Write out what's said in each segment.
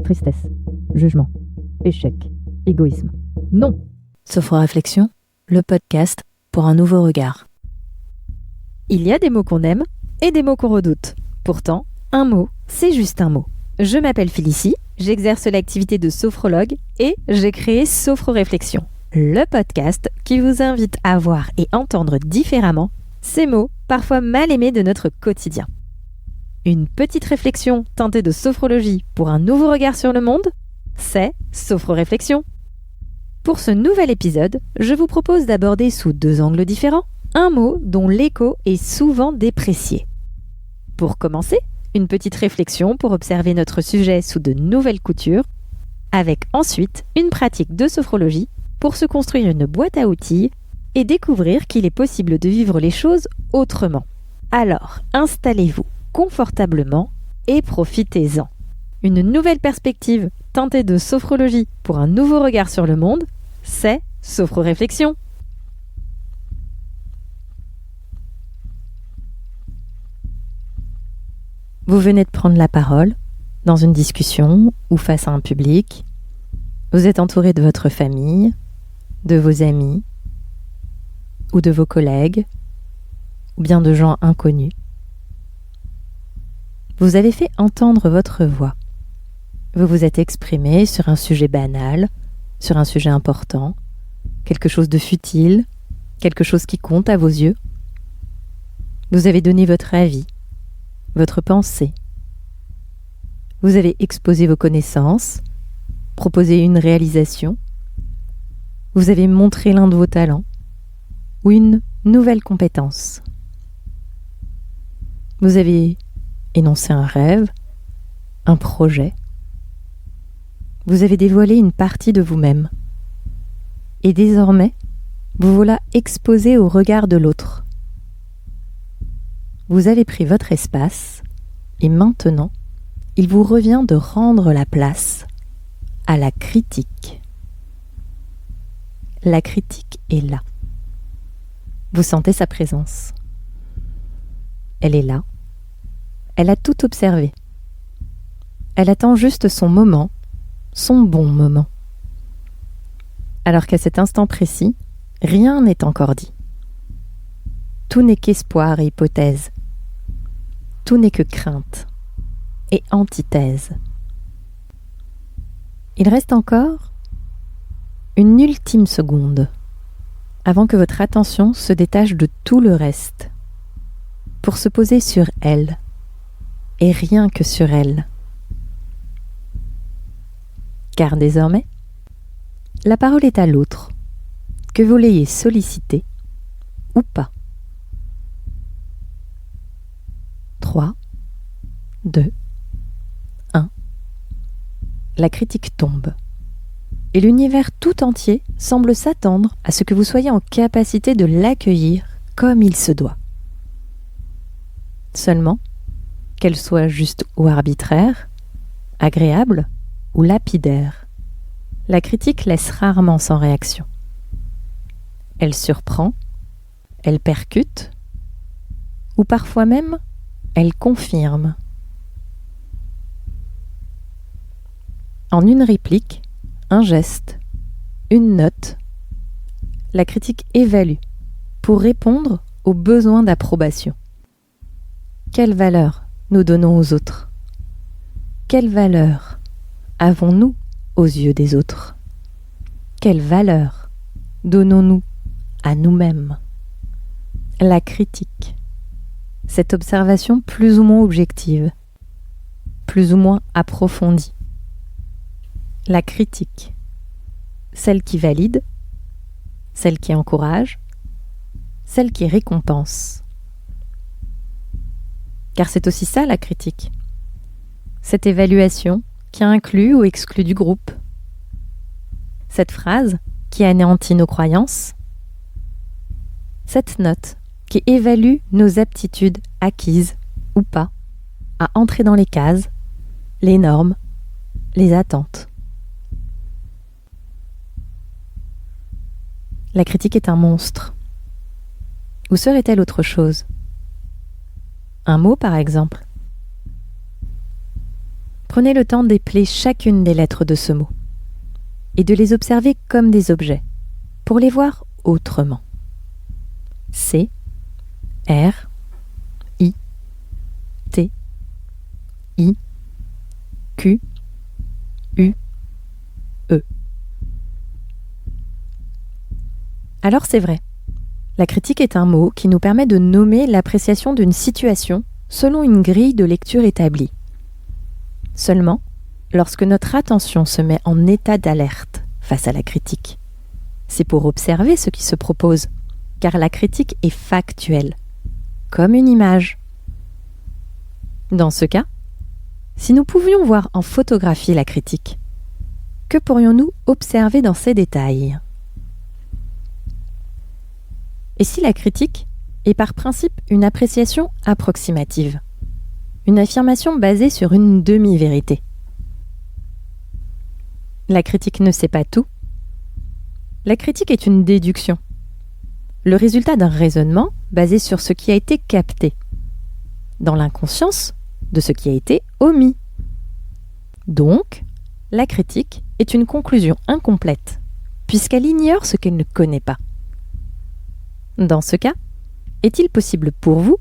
tristesse, jugement, échec, égoïsme. Non! Sophro-Réflexion, le podcast pour un nouveau regard. Il y a des mots qu'on aime et des mots qu'on redoute. Pourtant, un mot, c'est juste un mot. Je m'appelle Félicie, j'exerce l'activité de sophrologue et j'ai créé Sophro-Réflexion, le podcast qui vous invite à voir et entendre différemment ces mots parfois mal aimés de notre quotidien. Une petite réflexion teintée de sophrologie pour un nouveau regard sur le monde, c'est Sophro-Réflexion. Pour ce nouvel épisode, je vous propose d'aborder sous deux angles différents un mot dont l'écho est souvent déprécié. Pour commencer, une petite réflexion pour observer notre sujet sous de nouvelles coutures, avec ensuite une pratique de sophrologie pour se construire une boîte à outils et découvrir qu'il est possible de vivre les choses autrement. Alors, installez-vous confortablement et profitez-en. Une nouvelle perspective teintée de sophrologie pour un nouveau regard sur le monde, c'est Sophro-Réflexion. Vous venez de prendre la parole dans une discussion ou face à un public. Vous êtes entouré de votre famille, de vos amis ou de vos collègues ou bien de gens inconnus. Vous avez fait entendre votre voix. Vous vous êtes exprimé sur un sujet banal, sur un sujet important, quelque chose de futile, quelque chose qui compte à vos yeux. Vous avez donné votre avis, votre pensée. Vous avez exposé vos connaissances, proposé une réalisation. Vous avez montré l'un de vos talents ou une nouvelle compétence. Vous avez énoncé un rêve, un projet. Vous avez dévoilé une partie de vous-même. Et désormais, vous voilà exposé au regard de l'autre. Vous avez pris votre espace et maintenant, il vous revient de rendre la place à la critique. La critique est là. Vous sentez sa présence. Elle est là. Elle a tout observé. Elle attend juste son moment, son bon moment. Alors qu'à cet instant précis, rien n'est encore dit. Tout n'est qu'espoir et hypothèse. Tout n'est que crainte et antithèse. Il reste encore une ultime seconde avant que votre attention se détache de tout le reste pour se poser sur elle et rien que sur elle. Car désormais, la parole est à l'autre, que vous l'ayez sollicité ou pas. 3, 2, 1. La critique tombe. Et l'univers tout entier semble s'attendre à ce que vous soyez en capacité de l'accueillir comme il se doit. Seulement, qu'elle soit juste ou arbitraire, agréable ou lapidaire, la critique laisse rarement sans réaction. Elle surprend, elle percute, ou parfois même, elle confirme. En une réplique, un geste, une note, la critique évalue pour répondre aux besoins d'approbation. Quelle valeur nous donnons aux autres? Quelle valeur avons-nous aux yeux des autres? Quelle valeur donnons-nous à nous-mêmes? La critique, cette observation plus ou moins objective, plus ou moins approfondie. La critique, celle qui valide, celle qui encourage, celle qui récompense. Car c'est aussi ça la critique. Cette évaluation qui inclut ou exclut du groupe. Cette phrase qui anéantit nos croyances. Cette note qui évalue nos aptitudes acquises ou pas à entrer dans les cases, les normes, les attentes. La critique est un monstre. Ou serait-elle autre chose? Un mot, par exemple. Prenez le temps d'épeler chacune des lettres de ce mot et de les observer comme des objets pour les voir autrement. C, R, I, T, I, Q, U, E. Alors c'est vrai, la critique est un mot qui nous permet de nommer l'appréciation d'une situation selon une grille de lecture établie. Seulement, lorsque notre attention se met en état d'alerte face à la critique, c'est pour observer ce qui se propose, car la critique est factuelle, comme une image. Dans ce cas, si nous pouvions voir en photographie la critique, que pourrions-nous observer dans ses détails ? Et si la critique est par principe une appréciation approximative, une affirmation basée sur une demi-vérité ? La critique ne sait pas tout. La critique est une déduction, le résultat d'un raisonnement basé sur ce qui a été capté, dans l'inconscience de ce qui a été omis. Donc, la critique est une conclusion incomplète, puisqu'elle ignore ce qu'elle ne connaît pas. Dans ce cas, est-il possible pour vous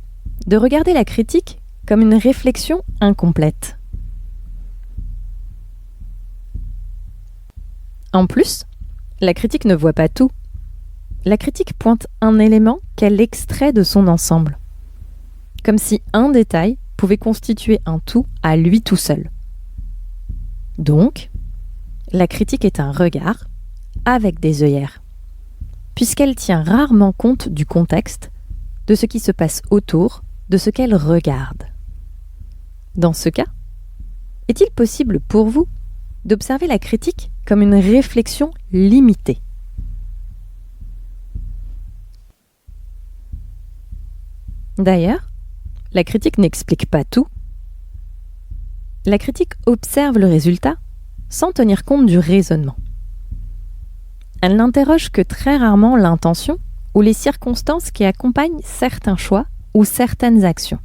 de regarder la critique comme une réflexion incomplète ? En plus, la critique ne voit pas tout. La critique pointe un élément qu'elle extrait de son ensemble, comme si un détail pouvait constituer un tout à lui tout seul. Donc, la critique est un regard avec des œillères, puisqu'elle tient rarement compte du contexte, de ce qui se passe autour, de ce qu'elle regarde. Dans ce cas, est-il possible pour vous d'observer la critique comme une réflexion limitée ? D'ailleurs, la critique n'explique pas tout. La critique observe le résultat sans tenir compte du raisonnement. Elle n'interroge que très rarement l'intention ou les circonstances qui accompagnent certains choix ou certaines actions.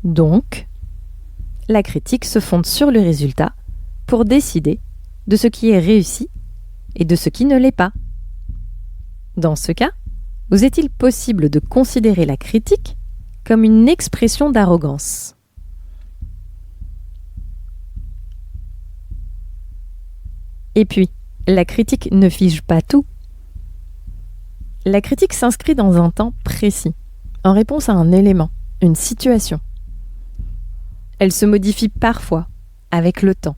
Donc, la critique se fonde sur le résultat pour décider de ce qui est réussi et de ce qui ne l'est pas. Dans ce cas, vous est-il possible de considérer la critique comme une expression d'arrogance ? Et puis, la critique ne fige pas tout. La critique s'inscrit dans un temps précis, en réponse à un élément, une situation. Elle se modifie parfois avec le temps.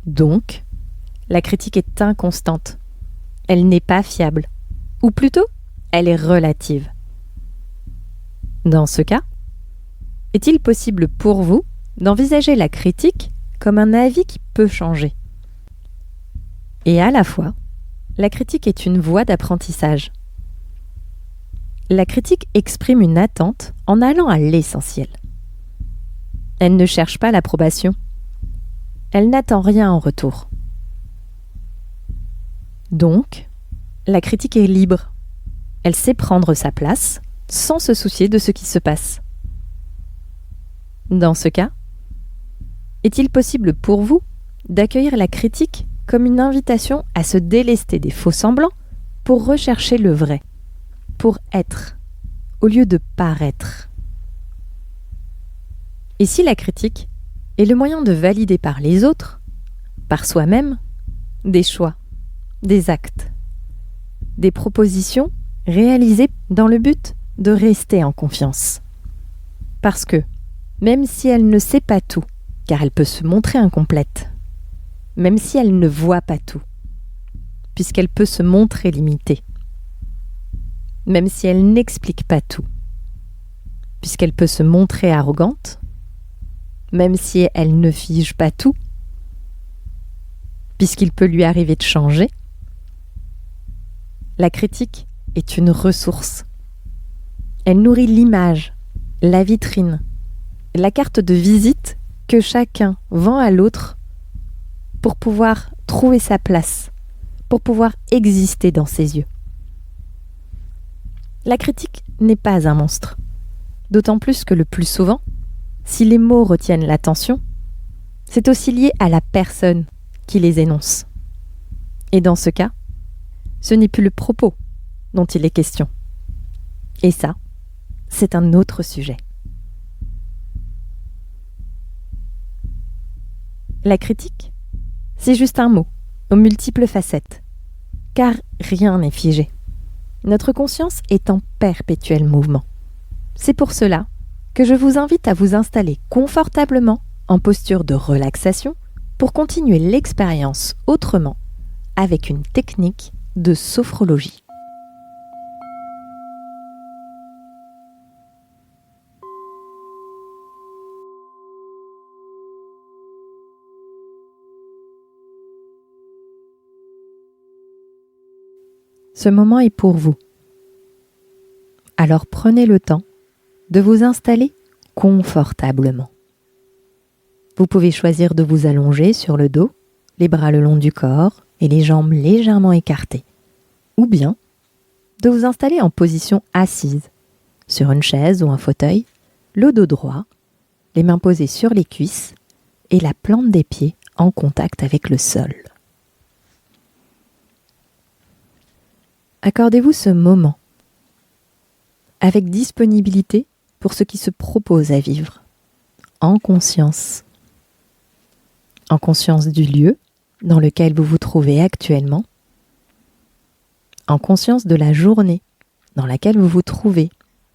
Donc, la critique est inconstante. Elle n'est pas fiable. Ou plutôt, elle est relative. Dans ce cas, est-il possible pour vous d'envisager la critique comme un avis qui peut changer ? Et à la fois, la critique est une voie d'apprentissage. La critique exprime une attente en allant à l'essentiel. Elle ne cherche pas l'approbation. Elle n'attend rien en retour. Donc, la critique est libre. Elle sait prendre sa place sans se soucier de ce qui se passe. Dans ce cas, est-il possible pour vous d'accueillir la critique comme une invitation à se délester des faux-semblants pour rechercher le vrai, pour être, au lieu de paraître ? Et si la critique est le moyen de valider par les autres, par soi-même, des choix, des actes, des propositions réalisées dans le but de rester en confiance ? Parce que, même si elle ne sait pas tout, car elle peut se montrer incomplète, même si elle ne voit pas tout, puisqu'elle peut se montrer limitée, même si elle n'explique pas tout, puisqu'elle peut se montrer arrogante, même si elle ne fige pas tout, puisqu'il peut lui arriver de changer, la critique est une ressource. Elle nourrit l'image, la vitrine, la carte de visite que chacun vend à l'autre pour pouvoir trouver sa place, pour pouvoir exister dans ses yeux. La critique n'est pas un monstre, d'autant plus que le plus souvent, si les mots retiennent l'attention, C'est aussi lié à la personne qui les énonce. Et dans ce cas, ce n'est plus le propos dont il est question. Et ça, c'est un autre sujet. La critique, c'est juste un mot aux multiples facettes, car rien n'est figé. Notre conscience est en perpétuel mouvement. C'est pour cela que je vous invite à vous installer confortablement en posture de relaxation pour continuer l'expérience autrement avec une technique de sophrologie. Ce moment est pour vous. Alors prenez le temps de vous installer confortablement. Vous pouvez choisir de vous allonger sur le dos, les bras le long du corps et les jambes légèrement écartées. Ou bien de vous installer en position assise, sur une chaise ou un fauteuil, le dos droit, les mains posées sur les cuisses et la plante des pieds en contact avec le sol. Accordez-vous ce moment avec disponibilité pour ce qui se propose à vivre, en conscience. En conscience du lieu dans lequel vous vous trouvez actuellement, en conscience de la journée dans laquelle vous vous trouvez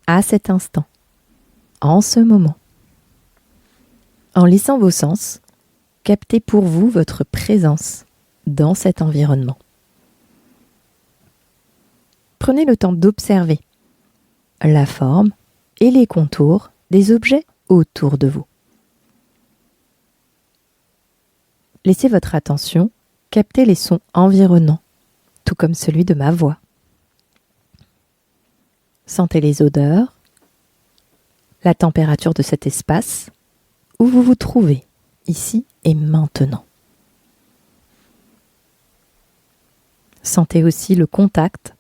à cet instant, en ce moment, en laissant vos sens capter pour vous votre présence dans cet environnement. Prenez le temps d'observer la forme et les contours des objets autour de vous. Laissez votre attention capter les sons environnants, tout comme celui de ma voix. Sentez les odeurs, la température de cet espace où vous vous trouvez, ici et maintenant. Sentez aussi le contact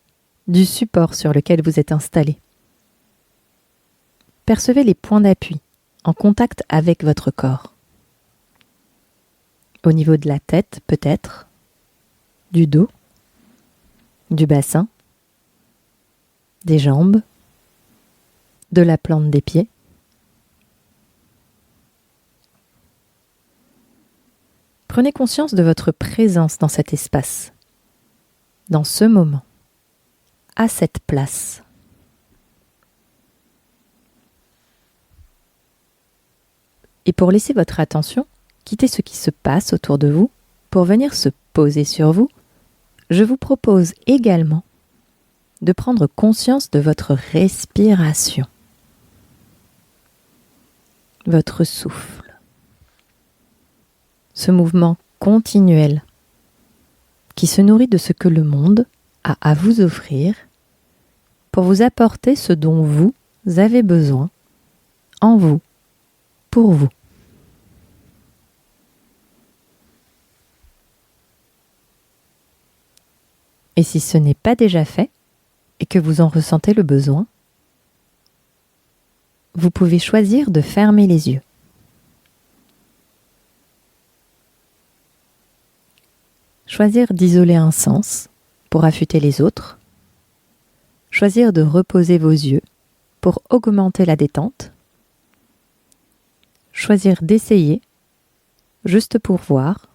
du support sur lequel vous êtes installé. Percevez les points d'appui en contact avec votre corps. Au niveau de la tête, peut-être, du dos, du bassin, des jambes, de la plante des pieds. Prenez conscience de votre présence dans cet espace, dans ce moment, à cette place. Et pour laisser votre attention quitter ce qui se passe autour de vous, pour venir se poser sur vous, je vous propose également de prendre conscience de votre respiration, votre souffle, ce mouvement continuel qui se nourrit de ce que le monde a à vous offrir pour vous apporter ce dont vous avez besoin en vous, pour vous. Et si ce n'est pas déjà fait et que vous en ressentez le besoin, vous pouvez choisir de fermer les yeux. Choisir d'isoler un sens pour affûter les autres. Choisir de reposer vos yeux pour augmenter la détente. Choisir d'essayer, juste pour voir.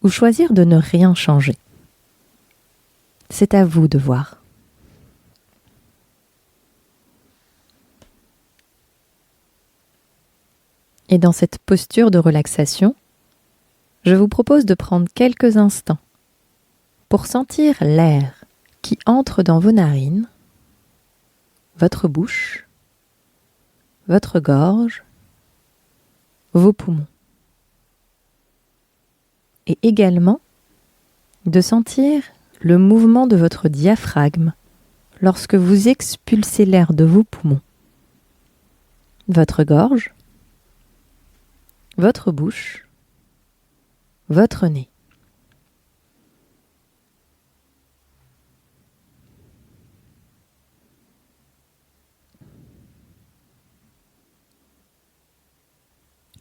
Ou choisir de ne rien changer. C'est à vous de voir. Et dans cette posture de relaxation, je vous propose de prendre quelques instants pour sentir l'air qui entre dans vos narines, votre bouche, votre gorge, vos poumons. Et également de sentir le mouvement de votre diaphragme lorsque vous expulsez l'air de vos poumons, votre gorge, votre bouche, votre nez.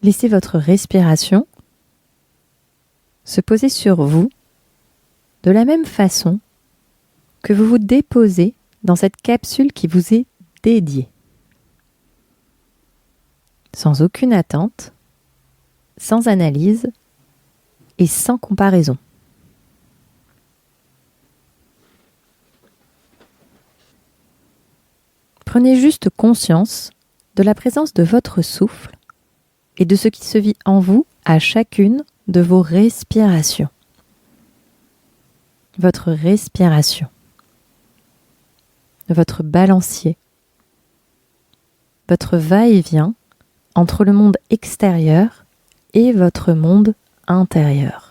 laissez votre respiration se poser sur vous de la même façon que vous vous déposez dans cette capsule qui vous est dédiée. Sans aucune attente, sans analyse et sans comparaison. Prenez juste conscience de la présence de votre souffle et de ce qui se vit en vous à chacune de vos respirations. Votre respiration, votre balancier, votre va-et-vient entre le monde extérieur et votre monde intérieur.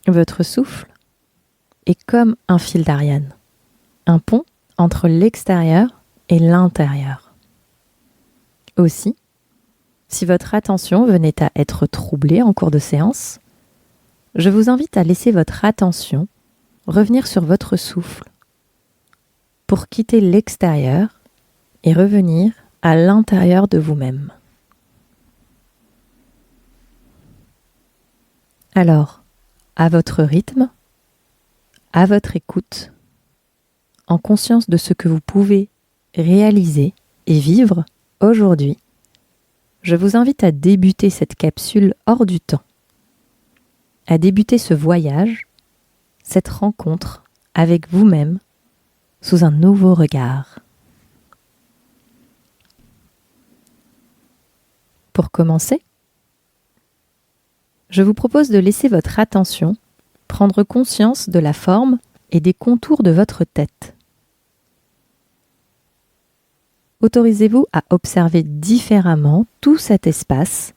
Votre souffle est comme un fil d'Ariane, un pont entre l'extérieur et l'intérieur. Aussi, si votre attention venait à être troublée en cours de séance, je vous invite à laisser votre attention revenir sur votre souffle pour quitter l'extérieur et revenir à l'intérieur de vous-même. Alors, à votre rythme, à votre écoute, en conscience de ce que vous pouvez réaliser et vivre aujourd'hui, je vous invite à débuter cette capsule hors du temps, à débuter ce voyage, cette rencontre avec vous-même sous un nouveau regard. Pour commencer, je vous propose de laisser votre attention prendre conscience de la forme et des contours de votre tête. Autorisez-vous à observer différemment tout cet espace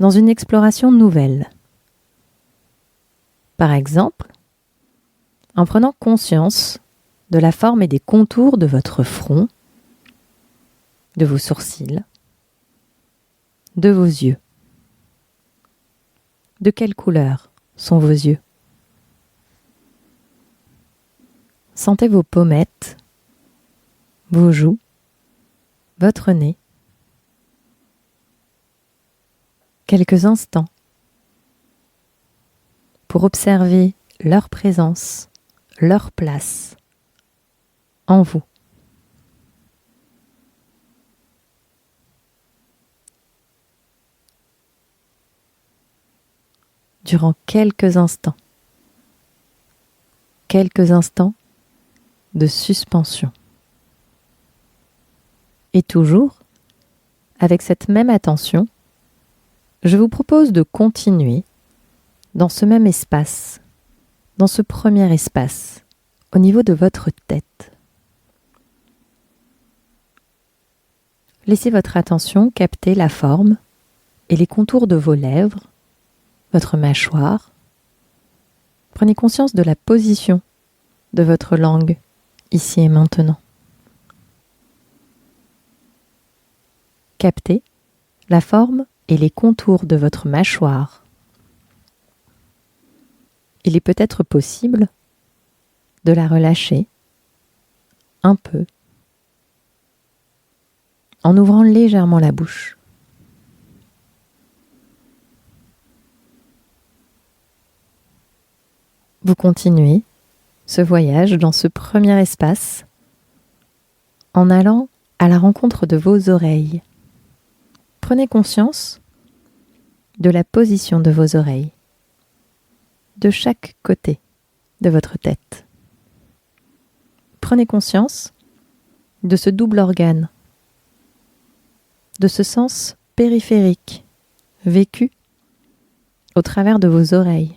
dans une exploration nouvelle. Par exemple, en prenant conscience de la forme et des contours de votre front, de vos sourcils, de vos yeux. De quelle couleur sont vos yeux? Sentez vos pommettes, vos joues, votre nez. Quelques instants pour observer leur présence, leur place en vous. Durant quelques instants de suspension. Et toujours, avec cette même attention, je vous propose de continuer dans ce même espace, dans ce premier espace, au niveau de votre tête. Laissez votre attention capter la forme et les contours de vos lèvres, votre mâchoire. Prenez conscience de la position de votre langue ici et maintenant. Captez la forme et les contours de votre mâchoire. Il est peut-être possible de la relâcher un peu en ouvrant légèrement la bouche. Vous continuez ce voyage dans ce premier espace en allant à la rencontre de vos oreilles. Prenez conscience de la position de vos oreilles, de chaque côté de votre tête. Prenez conscience de ce double organe, de ce sens périphérique vécu au travers de vos oreilles.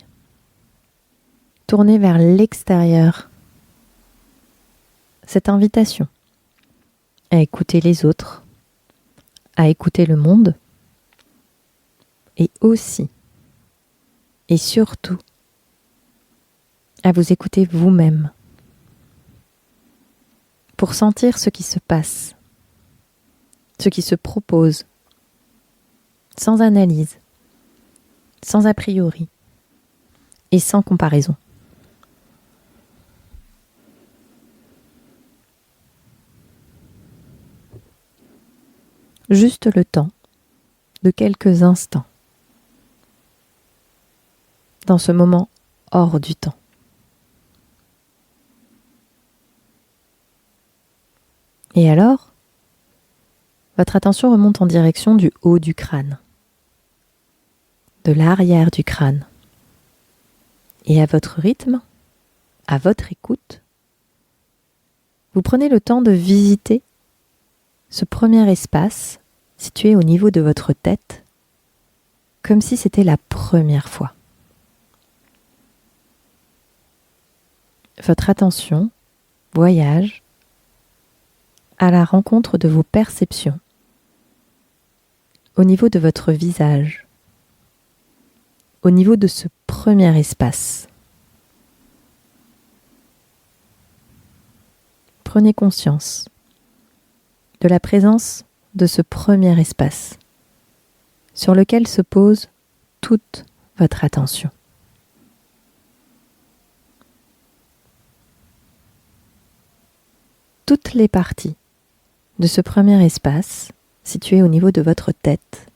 Tournez vers l'extérieur. Cette invitation à écouter les autres, à écouter le monde, et aussi, et surtout, à vous écouter vous-même, pour sentir ce qui se passe, ce qui se propose, sans analyse, sans a priori, et sans comparaison. juste le temps de quelques instants, dans ce moment hors du temps. Et alors, votre attention remonte en direction du haut du crâne, de l'arrière du crâne. Et à votre rythme, à votre écoute, vous prenez le temps de visiter ce premier espace situé au niveau de votre tête, comme si c'était la première fois. Votre attention voyage à la rencontre de vos perceptions au niveau de votre visage, au niveau de ce premier espace. Prenez conscience de la présence de ce premier espace sur lequel se pose toute votre attention. Toutes les parties de ce premier espace situé au niveau de votre tête,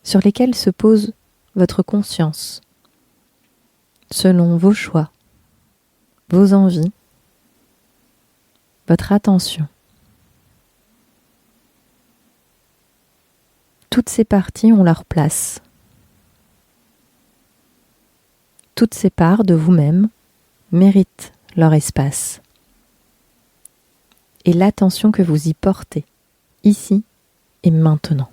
sur lesquelles se pose votre conscience, selon vos choix, vos envies, votre attention. Toutes ces parties ont leur place. Toutes ces parts de vous-même méritent leur espace. Et l'attention que vous y portez, ici et maintenant.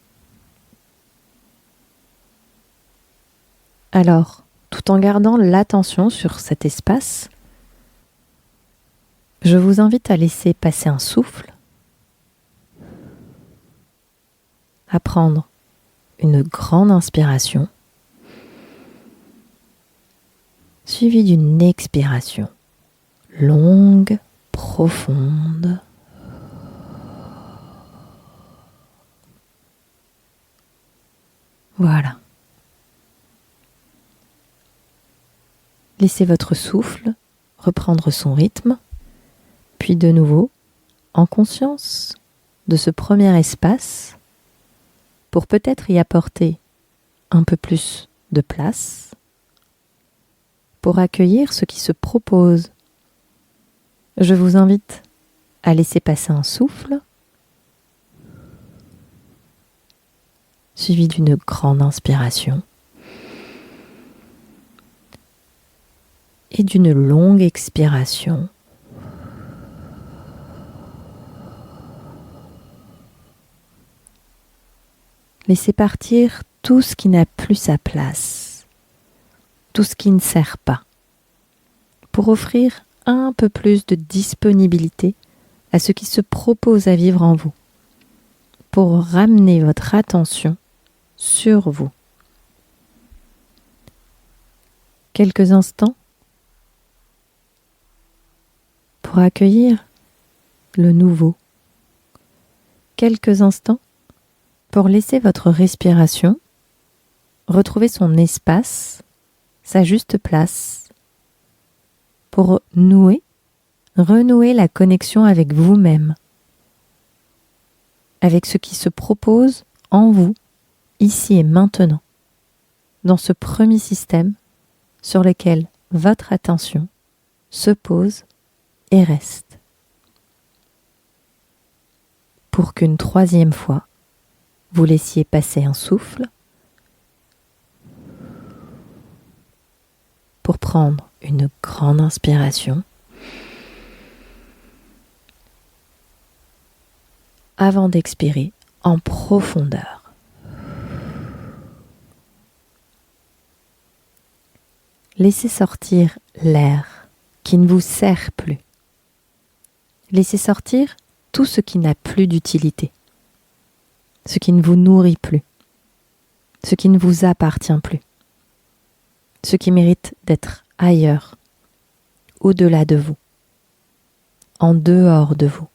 Alors, tout en gardant l'attention sur cet espace, je vous invite à laisser passer un souffle, à prendre une grande inspiration, suivie d'une expiration longue, profonde. Voilà. Laissez votre souffle reprendre son rythme, puis de nouveau, en conscience de ce premier espace, pour peut-être y apporter un peu plus de place, pour accueillir ce qui se propose. Je vous invite à laisser passer un souffle, suivi d'une grande inspiration et d'une longue expiration. Laissez partir tout ce qui n'a plus sa place, tout ce qui ne sert pas, pour offrir un peu plus de disponibilité à ce qui se propose à vivre en vous, pour ramener votre attention sur vous. Quelques instants pour accueillir le nouveau. Quelques instants pour laisser votre respiration retrouver son espace, sa juste place, pour renouer la connexion avec vous-même, avec ce qui se propose en vous, ici et maintenant, dans ce premier système sur lequel votre attention se pose et reste. Pour qu'une troisième fois, vous laissiez passer un souffle pour prendre une grande inspiration avant d'expirer en profondeur. Laissez sortir l'air qui ne vous sert plus. Laissez sortir tout ce qui n'a plus d'utilité, ce qui ne vous nourrit plus, ce qui ne vous appartient plus, ce qui mérite d'être ailleurs, au-delà de vous, en dehors de vous.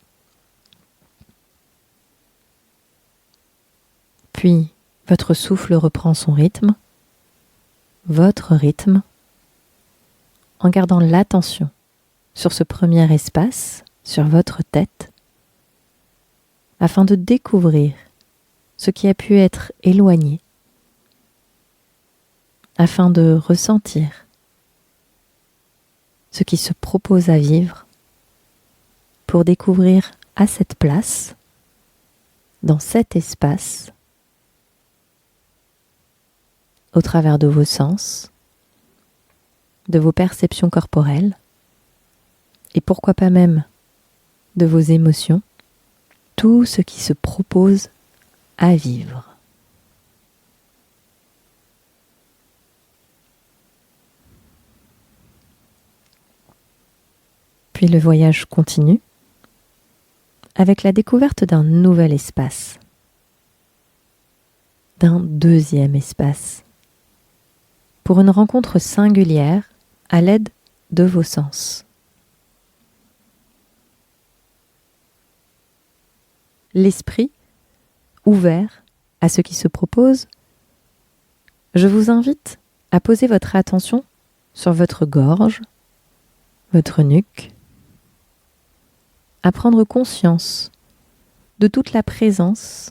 Puis, votre souffle reprend son rythme, votre rythme, en gardant l'attention sur ce premier espace, sur votre tête, afin de découvrir ce qui a pu être éloigné, afin de ressentir ce qui se propose à vivre pour découvrir à cette place, dans cet espace, au travers de vos sens, de vos perceptions corporelles et pourquoi pas même de vos émotions, tout ce qui se propose à vivre. Puis le voyage continue avec la découverte d'un nouvel espace, d'un deuxième espace, pour une rencontre singulière à l'aide de vos sens. L'esprit ouvert à ce qui se propose, je vous invite à poser votre attention sur votre gorge, votre nuque, à prendre conscience de toute la présence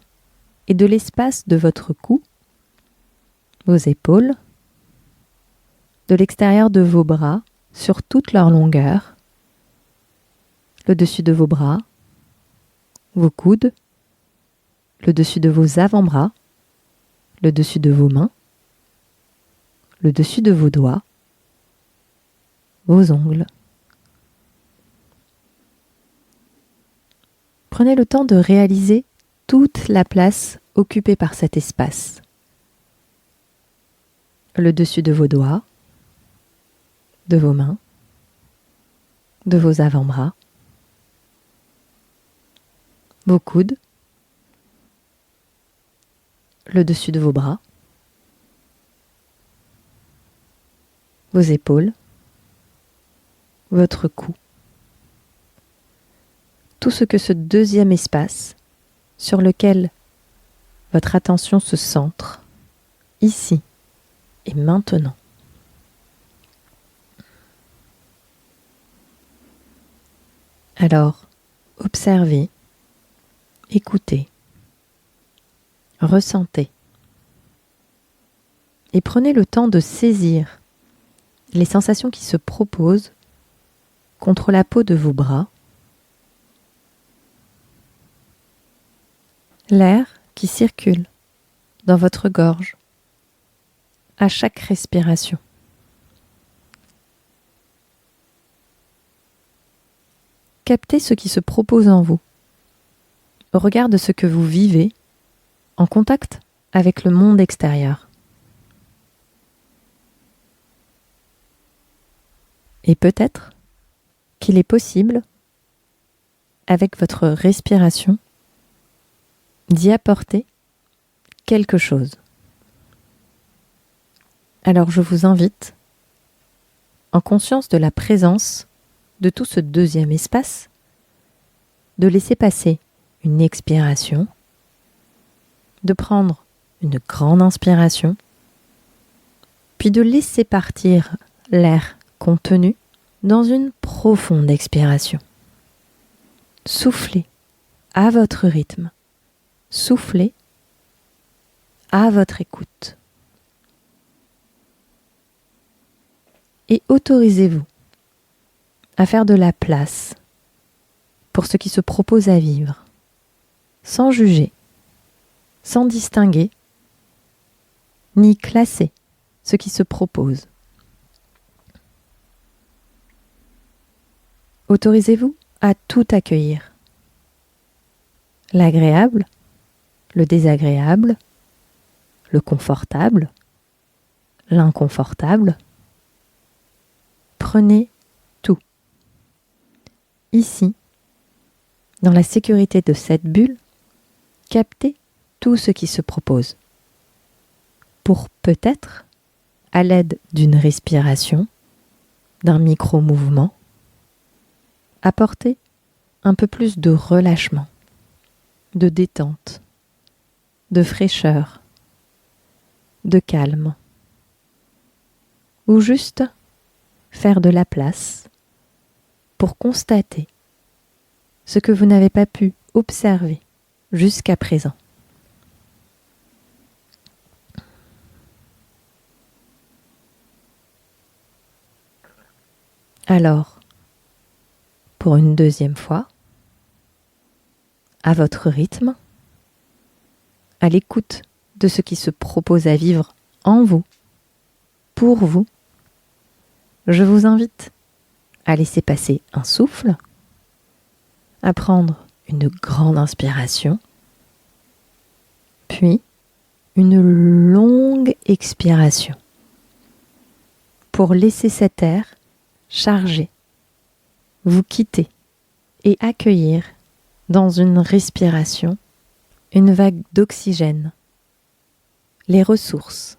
et de l'espace de votre cou, vos épaules, de l'extérieur de vos bras sur toute leur longueur, le dessus de vos bras, vos coudes, le dessus de vos avant-bras, le dessus de vos mains, le dessus de vos doigts, vos ongles. Prenez le temps de réaliser toute la place occupée par cet espace. Le dessus de vos doigts, de vos mains, de vos avant-bras, vos coudes, le dessus de vos bras, vos épaules, votre cou. Tout ce que ce deuxième espace sur lequel votre attention se centre, ici et maintenant. Alors, observez, écoutez, ressentez et prenez le temps de saisir les sensations qui se proposent contre la peau de vos bras, l'air qui circule dans votre gorge à chaque respiration. Captez ce qui se propose en vous, au regard de ce que vous vivez en contact avec le monde extérieur. Et peut-être qu'il est possible, avec votre respiration, d'y apporter quelque chose. Alors je vous invite, en conscience de la présence de tout ce deuxième espace, de laisser passer une expiration, de prendre une grande inspiration, puis de laisser partir l'air contenu dans une profonde expiration. Soufflez à votre rythme. Soufflez à votre écoute. Et autorisez-vous à faire de la place pour ce qui se propose à vivre, sans juger, sans distinguer, ni classer ce qui se propose. Autorisez-vous à tout accueillir. L'agréable, le désagréable, le confortable, l'inconfortable. Prenez tout. Ici, dans la sécurité de cette bulle, captez tout ce qui se propose. Pour peut-être, à l'aide d'une respiration, d'un micro-mouvement, apporter un peu plus de relâchement, de détente, de fraîcheur, de calme, ou juste faire de la place pour constater ce que vous n'avez pas pu observer jusqu'à présent. Alors, pour une deuxième fois, à votre rythme, à l'écoute de ce qui se propose à vivre en vous, pour vous, je vous invite à laisser passer un souffle, à prendre une grande inspiration, puis une longue expiration, pour laisser cet air charger, vous quitter et accueillir dans une respiration une vague d'oxygène, les ressources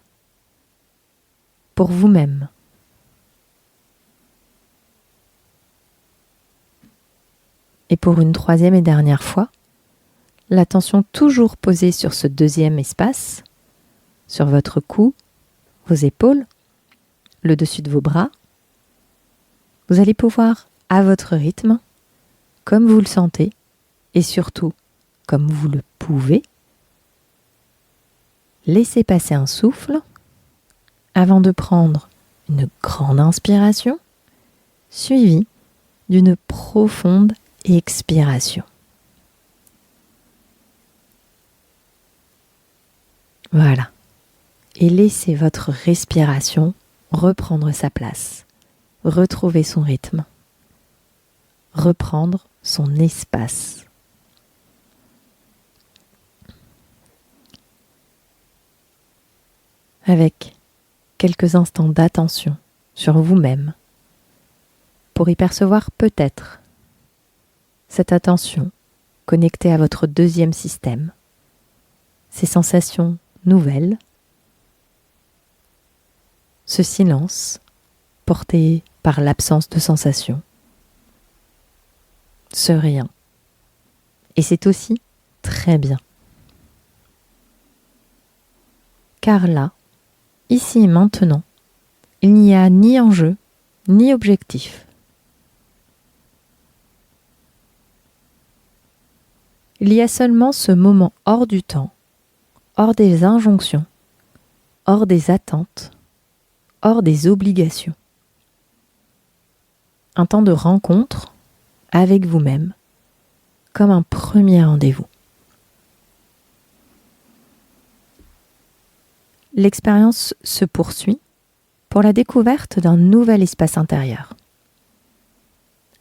pour vous-même. Et pour une troisième et dernière fois, l'attention toujours posée sur ce deuxième espace, sur votre cou, vos épaules, le dessus de vos bras, vous allez pouvoir, à votre rythme, comme vous le sentez, et surtout comme vous le pouvez, laisser passer un souffle avant de prendre une grande inspiration, suivie d'une profonde expiration. Voilà. Et laissez votre respiration reprendre sa place, retrouver son rythme, reprendre son espace. Avec quelques instants d'attention sur vous-même pour y percevoir peut-être cette attention connectée à votre deuxième système, ces sensations nouvelles, ce silence porté par l'absence de sensation, ce rien. Et c'est aussi très bien. Car là, ici et maintenant, il n'y a ni enjeu, ni objectif. Il y a seulement ce moment hors du temps, hors des injonctions, hors des attentes, hors des obligations. Un temps de rencontre avec vous-même, comme un premier rendez-vous. L'expérience se poursuit pour la découverte d'un nouvel espace intérieur.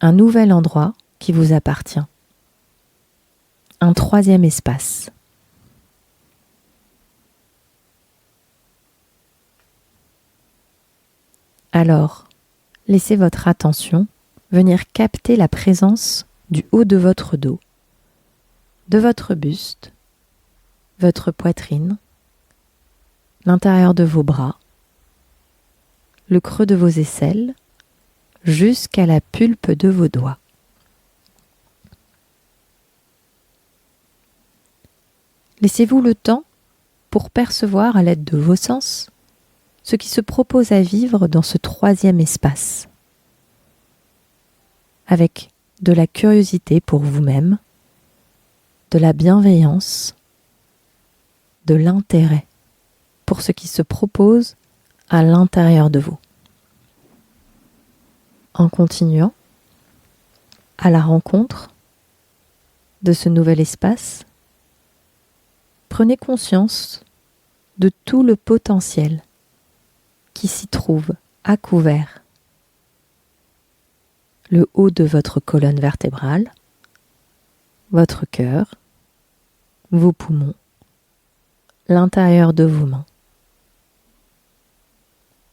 Un nouvel endroit qui vous appartient. Un troisième espace. Alors, laissez votre attention venir capter la présence du haut de votre dos, de votre buste, votre poitrine, l'intérieur de vos bras, le creux de vos aisselles, jusqu'à la pulpe de vos doigts. Laissez-vous le temps pour percevoir à l'aide de vos sens ce qui se propose à vivre dans ce troisième espace, avec de la curiosité pour vous-même, de la bienveillance, de l'intérêt pour ce qui se propose à l'intérieur de vous. En continuant à la rencontre de ce nouvel espace, prenez conscience de tout le potentiel qui s'y trouve à couvert. Le haut de votre colonne vertébrale, votre cœur, vos poumons, l'intérieur de vos mains.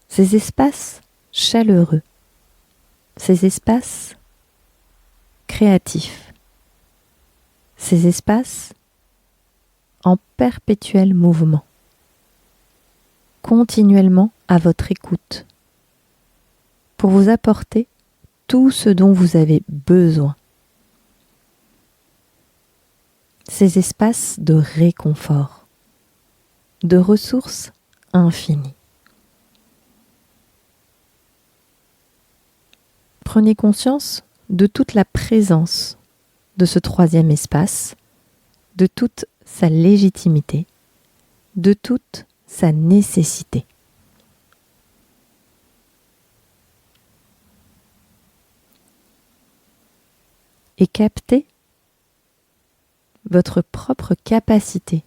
Ces espaces chaleureux, ces espaces créatifs, ces espaces en perpétuel mouvement, continuellement à votre écoute, pour vous apporter tout ce dont vous avez besoin. Ces espaces de réconfort, de ressources infinies. Prenez conscience de toute la présence de ce troisième espace de toute sa légitimité, de toute sa nécessité. Et captez votre propre capacité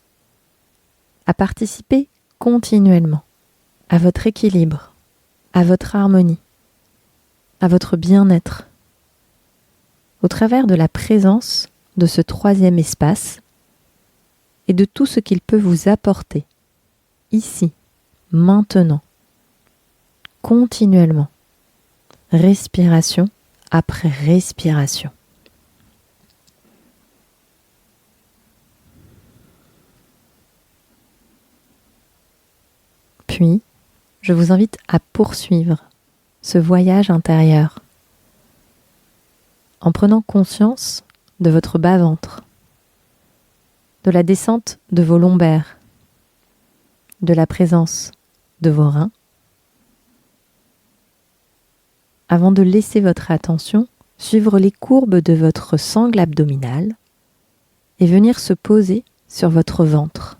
à participer continuellement à votre équilibre, à votre harmonie, à votre bien-être, au travers de la présence de ce troisième espace et de tout ce qu'il peut vous apporter, ici, maintenant, continuellement, respiration après respiration. Puis, je vous invite à poursuivre ce voyage intérieur en prenant conscience de votre bas-ventre, de la descente de vos lombaires, de la présence de vos reins, avant de laisser votre attention suivre les courbes de votre sangle abdominale et venir se poser sur votre ventre.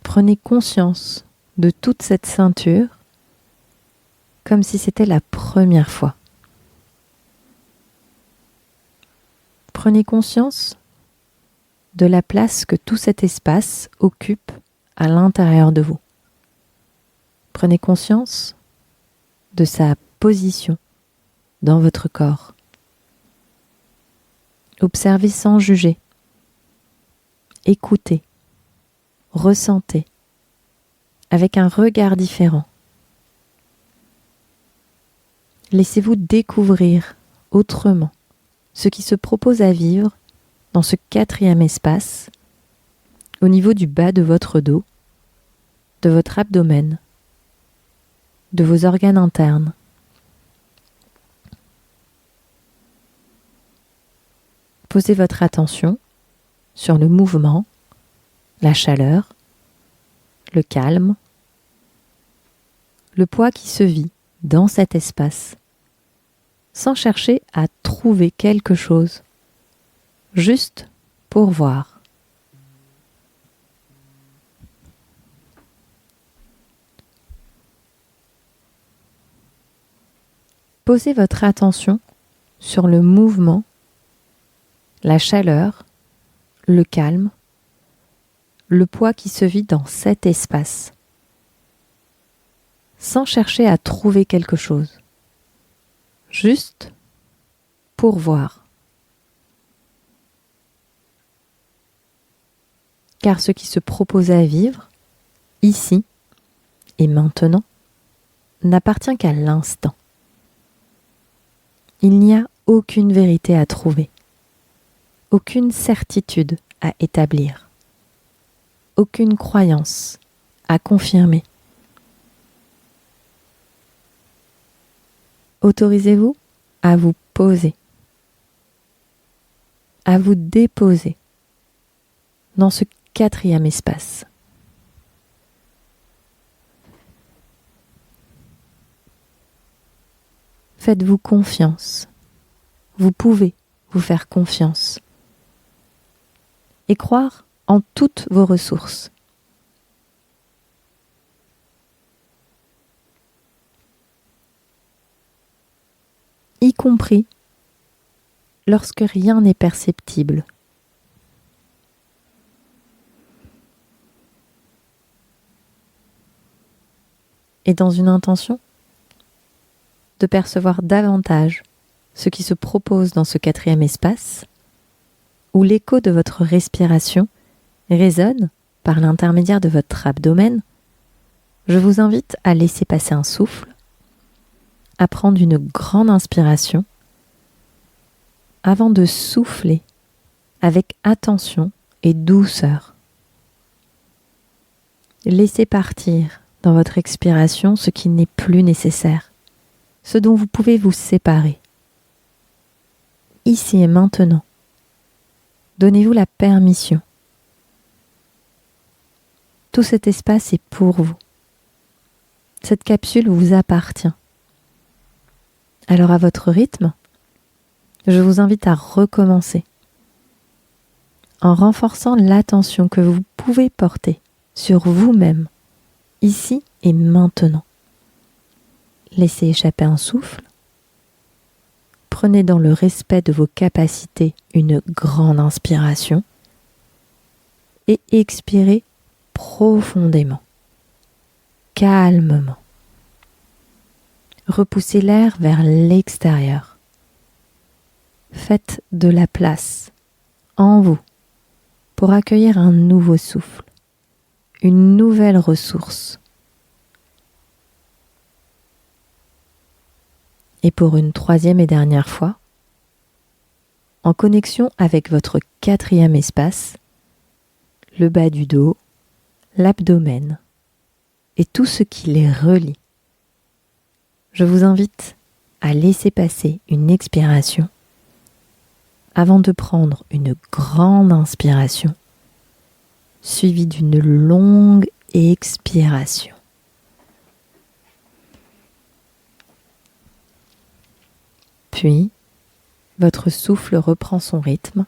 Prenez conscience de toute cette ceinture comme si c'était la première fois. Prenez conscience de la place que tout cet espace occupe à l'intérieur de vous. Prenez conscience de sa position dans votre corps. Observez sans juger. Écoutez. Ressentez avec un regard différent. Laissez-vous découvrir autrement ce qui se propose à vivre dans ce quatrième espace, au niveau du bas de votre dos, de votre abdomen, de vos organes internes. Posez votre attention sur le mouvement, la chaleur, le calme, le poids qui se vit dans cet espace, sans chercher à trouver quelque chose, juste pour voir. Posez votre attention sur le mouvement, la chaleur, le calme, le poids qui se vit dans cet espace, sans chercher à trouver quelque chose, juste pour voir. Car ce qui se propose à vivre, ici et maintenant, n'appartient qu'à l'instant. Il n'y a aucune vérité à trouver, aucune certitude à établir. Aucune croyance à confirmer. Autorisez-vous à vous poser, à vous déposer dans ce quatrième espace. Faites-vous confiance. Vous pouvez vous faire confiance et croire en toutes vos ressources. Y compris lorsque rien n'est perceptible. Et dans une intention de percevoir davantage ce qui se propose dans ce quatrième espace, où l'écho de votre respiration résonne par l'intermédiaire de votre abdomen, je vous invite à laisser passer un souffle, à prendre une grande inspiration, avant de souffler avec attention et douceur. Laissez partir dans votre expiration ce qui n'est plus nécessaire, ce dont vous pouvez vous séparer. Ici et maintenant, donnez-vous la permission. Tout cet espace est pour vous. Cette capsule vous appartient. Alors à votre rythme, je vous invite à recommencer en renforçant l'attention que vous pouvez porter sur vous-même, ici et maintenant. Laissez échapper un souffle. Prenez dans le respect de vos capacités une grande inspiration et expirez profondément, calmement. Repoussez l'air vers l'extérieur. Faites de la place en vous pour accueillir un nouveau souffle, une nouvelle ressource. Et pour une troisième et dernière fois, en connexion avec votre quatrième espace, le bas du dos, l'abdomen et tout ce qui les relie. Je vous invite à laisser passer une expiration avant de prendre une grande inspiration suivie d'une longue expiration. Puis, votre souffle reprend son rythme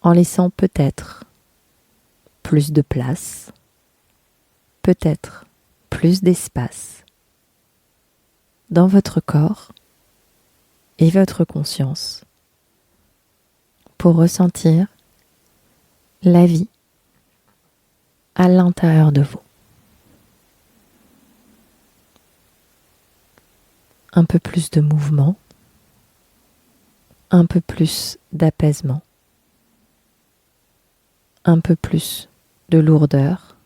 en laissant peut-être plus de place, peut-être plus d'espace dans votre corps et votre conscience pour ressentir la vie à l'intérieur de vous. Un peu plus de mouvement, un peu plus d'apaisement, un peu plus de lourdeur,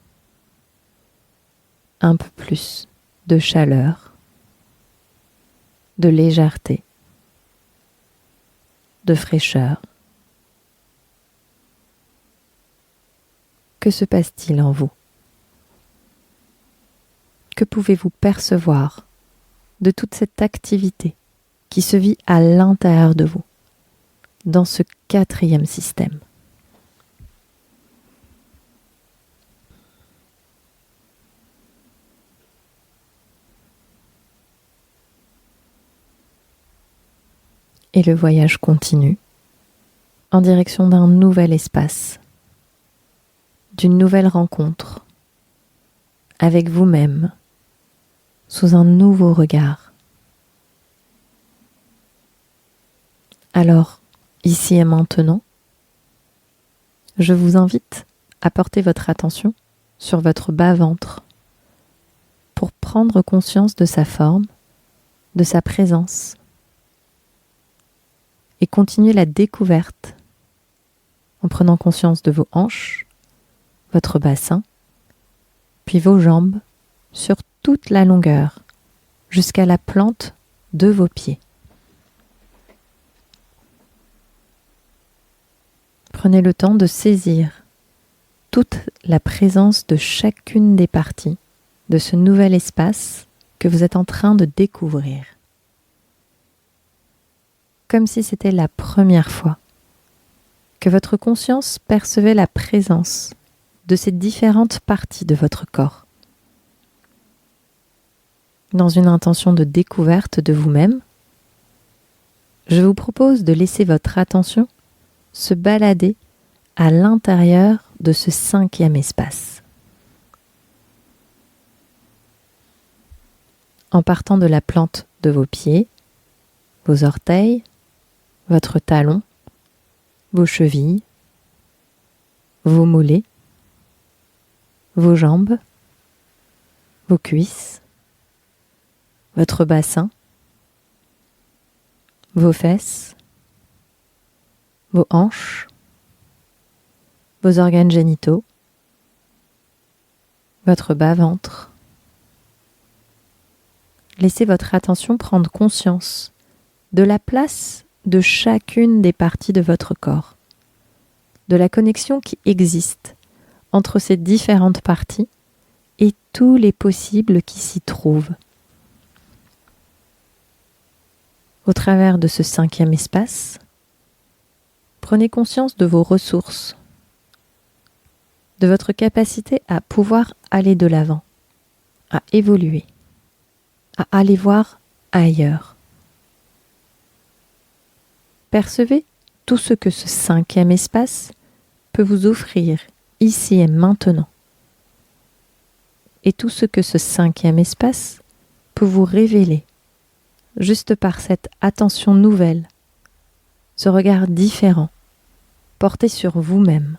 un peu plus de chaleur, de légèreté, de fraîcheur. Que se passe-t-il en vous? Que pouvez-vous percevoir de toute cette activité qui se vit à l'intérieur de vous, dans ce quatrième système? Et le voyage continue en direction d'un nouvel espace, d'une nouvelle rencontre avec vous-même sous un nouveau regard. Alors, ici et maintenant, je vous invite à porter votre attention sur votre bas-ventre pour prendre conscience de sa forme, de sa présence et continuer la découverte en prenant conscience de vos hanches, votre bassin, puis vos jambes sur toute la longueur jusqu'à la plante de vos pieds. Prenez le temps de saisir toute la présence de chacune des parties de ce nouvel espace que vous êtes en train de découvrir. Comme si c'était la première fois que votre conscience percevait la présence de ces différentes parties de votre corps. Dans une intention de découverte de vous-même, je vous propose de laisser votre attention se balader à l'intérieur de ce cinquième espace. En partant de la plante de vos pieds, vos orteils, votre talon, vos chevilles, vos mollets, vos jambes, vos cuisses, votre bassin, vos fesses, vos hanches, vos organes génitaux, votre bas-ventre. Laissez votre attention prendre conscience de la place de chacune des parties de votre corps, de la connexion qui existe entre ces différentes parties et tous les possibles qui s'y trouvent. Au travers de ce cinquième espace, prenez conscience de vos ressources, de votre capacité à pouvoir aller de l'avant, à évoluer, à aller voir ailleurs. Percevez tout ce que ce cinquième espace peut vous offrir ici et maintenant, et tout ce que ce cinquième espace peut vous révéler juste par cette attention nouvelle, ce regard différent porté sur vous-même.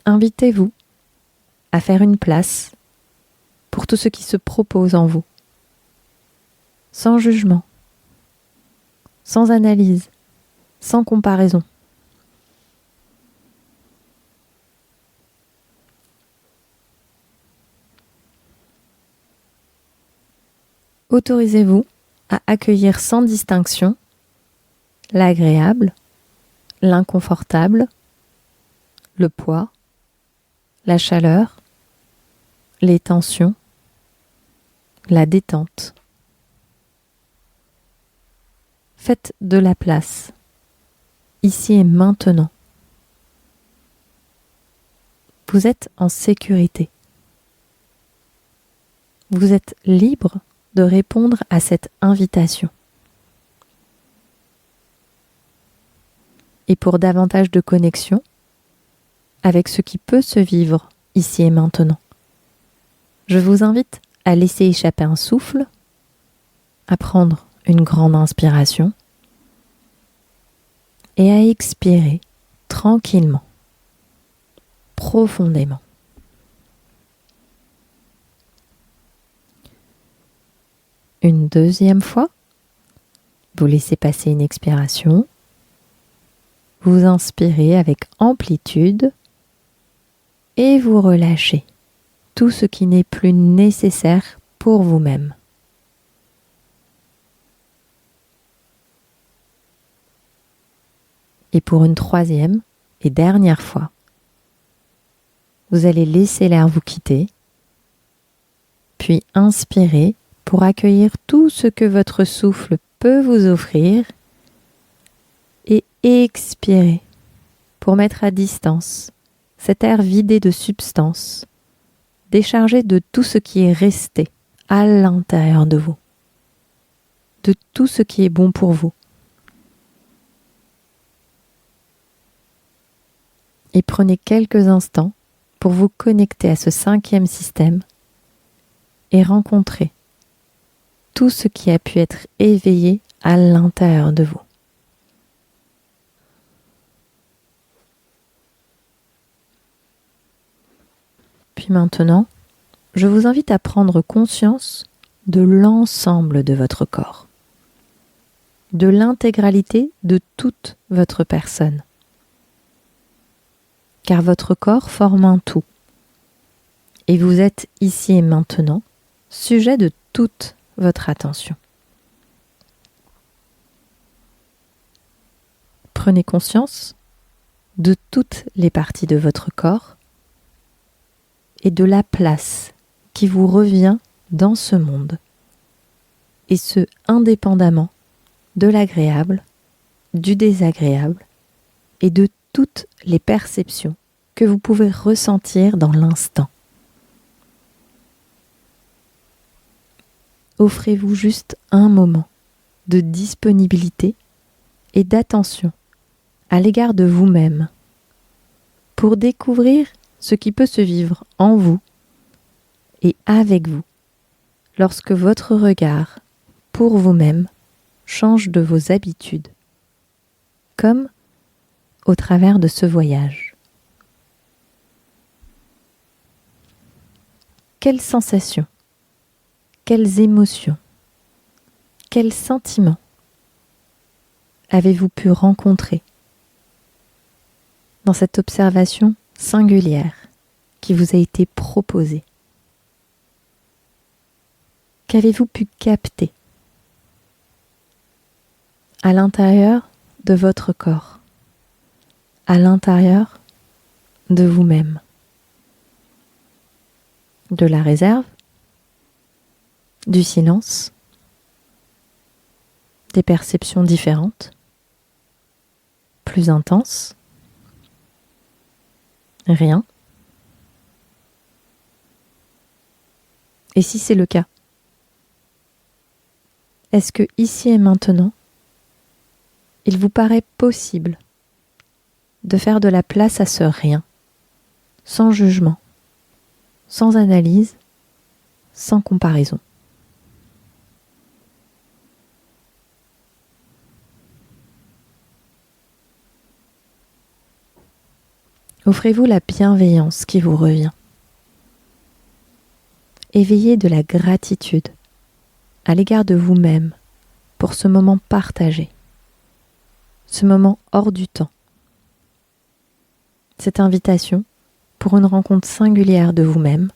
Invitez-vous à faire une place pour tout ce qui se propose en vous, sans jugement, sans analyse, sans comparaison. Autorisez-vous à accueillir sans distinction l'agréable, l'inconfortable, le poids, la chaleur, les tensions, la détente. Faites de la place, ici et maintenant. Vous êtes en sécurité. Vous êtes libre de répondre à cette invitation. Et pour davantage de connexion avec ce qui peut se vivre ici et maintenant, je vous invite à laisser échapper un souffle, à prendre une grande inspiration et à expirer tranquillement, profondément. Une deuxième fois, vous laissez passer une expiration, vous inspirez avec amplitude et vous relâchez tout ce qui n'est plus nécessaire pour vous-même. Et pour une troisième et dernière fois, vous allez laisser l'air vous quitter, puis inspirer pour accueillir tout ce que votre souffle peut vous offrir et expirer pour mettre à distance cet air vidé de substance, déchargé de tout ce qui est resté à l'intérieur de vous, de tout ce qui est bon pour vous. Et prenez quelques instants pour vous connecter à ce cinquième système et rencontrer tout ce qui a pu être éveillé à l'intérieur de vous. Puis maintenant, je vous invite à prendre conscience de l'ensemble de votre corps, de l'intégralité de toute votre personne. Car votre corps forme un tout. Et vous êtes ici et maintenant sujet de toute votre attention. Prenez conscience de toutes les parties de votre corps et de la place qui vous revient dans ce monde, et ce indépendamment de l'agréable, du désagréable et de toutes les perceptions que vous pouvez ressentir dans l'instant. Offrez-vous juste un moment de disponibilité et d'attention à l'égard de vous-même pour découvrir ce qui peut se vivre en vous et avec vous lorsque votre regard pour vous-même change de vos habitudes, comme au travers de ce voyage. Quelles sensations, quelles émotions, quels sentiments avez-vous pu rencontrer dans cette observation singulière qui vous a été proposée? Qu'avez-vous pu capter à l'intérieur de votre corps, à l'intérieur de vous-même? De la réserve, du silence, des perceptions différentes, plus intenses, rien. Et si c'est le cas, est-ce que ici et maintenant, il vous paraît possible de faire de la place à ce rien, sans jugement, sans analyse, sans comparaison? Offrez-vous la bienveillance qui vous revient. Éveillez de la gratitude à l'égard de vous-même pour ce moment partagé, ce moment hors du temps. Cette invitation pour une rencontre singulière de vous-même,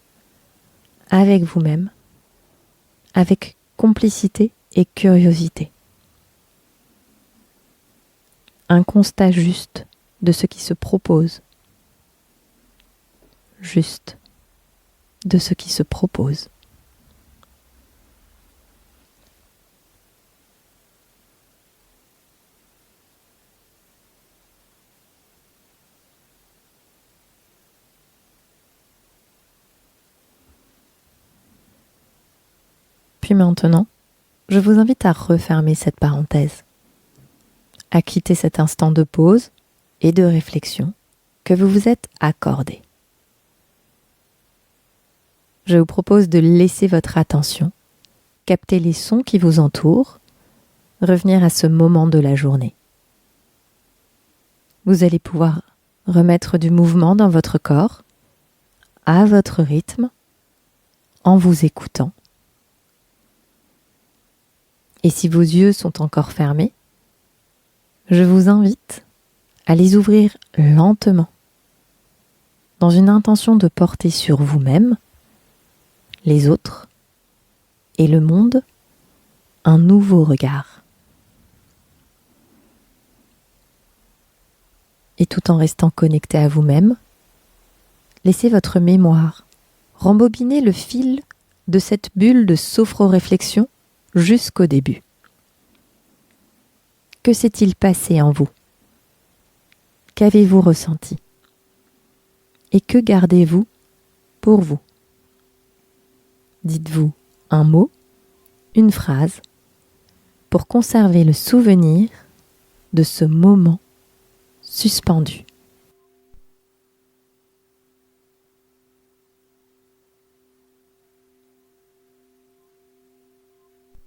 avec complicité et curiosité. Un constat juste de ce qui se propose. Juste de ce qui se propose. Puis maintenant, je vous invite à refermer cette parenthèse, à quitter cet instant de pause et de réflexion que vous vous êtes accordé. Je vous propose de laisser votre attention capter les sons qui vous entourent, revenir à ce moment de la journée. Vous allez pouvoir remettre du mouvement dans votre corps, à votre rythme, en vous écoutant. Et si vos yeux sont encore fermés, je vous invite à les ouvrir lentement, dans une intention de porter sur vous-même, les autres et le monde un nouveau regard. Et tout en restant connecté à vous-même, laissez votre mémoire rembobiner le fil de cette bulle de sophro-réflexion jusqu'au début. Que s'est-il passé en vous? Qu'avez-vous ressenti? Et que gardez-vous pour vous? Dites-vous un mot, une phrase, pour conserver le souvenir de ce moment suspendu.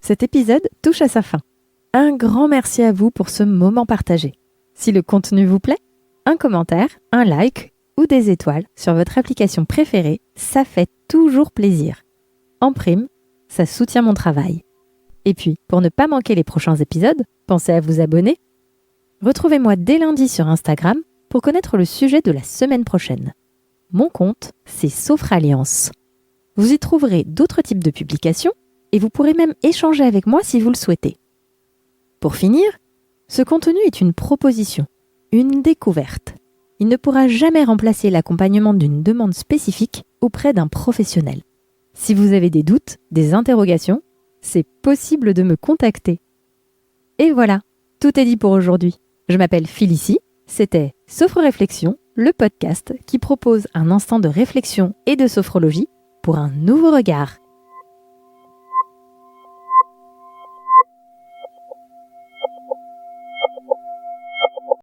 Cet épisode touche à sa fin. Un grand merci à vous pour ce moment partagé. Si le contenu vous plaît, un commentaire, un like ou des étoiles sur votre application préférée, ça fait toujours plaisir. En prime, ça soutient mon travail. Et puis, pour ne pas manquer les prochains épisodes, pensez à vous abonner. Retrouvez-moi dès lundi sur Instagram pour connaître le sujet de la semaine prochaine. Mon compte, c'est Sophraliance. Vous y trouverez d'autres types de publications et vous pourrez même échanger avec moi si vous le souhaitez. Pour finir, ce contenu est une proposition, une découverte. Il ne pourra jamais remplacer l'accompagnement d'une demande spécifique auprès d'un professionnel. Si vous avez des doutes, des interrogations, c'est possible de me contacter. Et voilà, tout est dit pour aujourd'hui. Je m'appelle Félicie, c'était Sophro-Réflexion, le podcast qui propose un instant de réflexion et de sophrologie pour un nouveau regard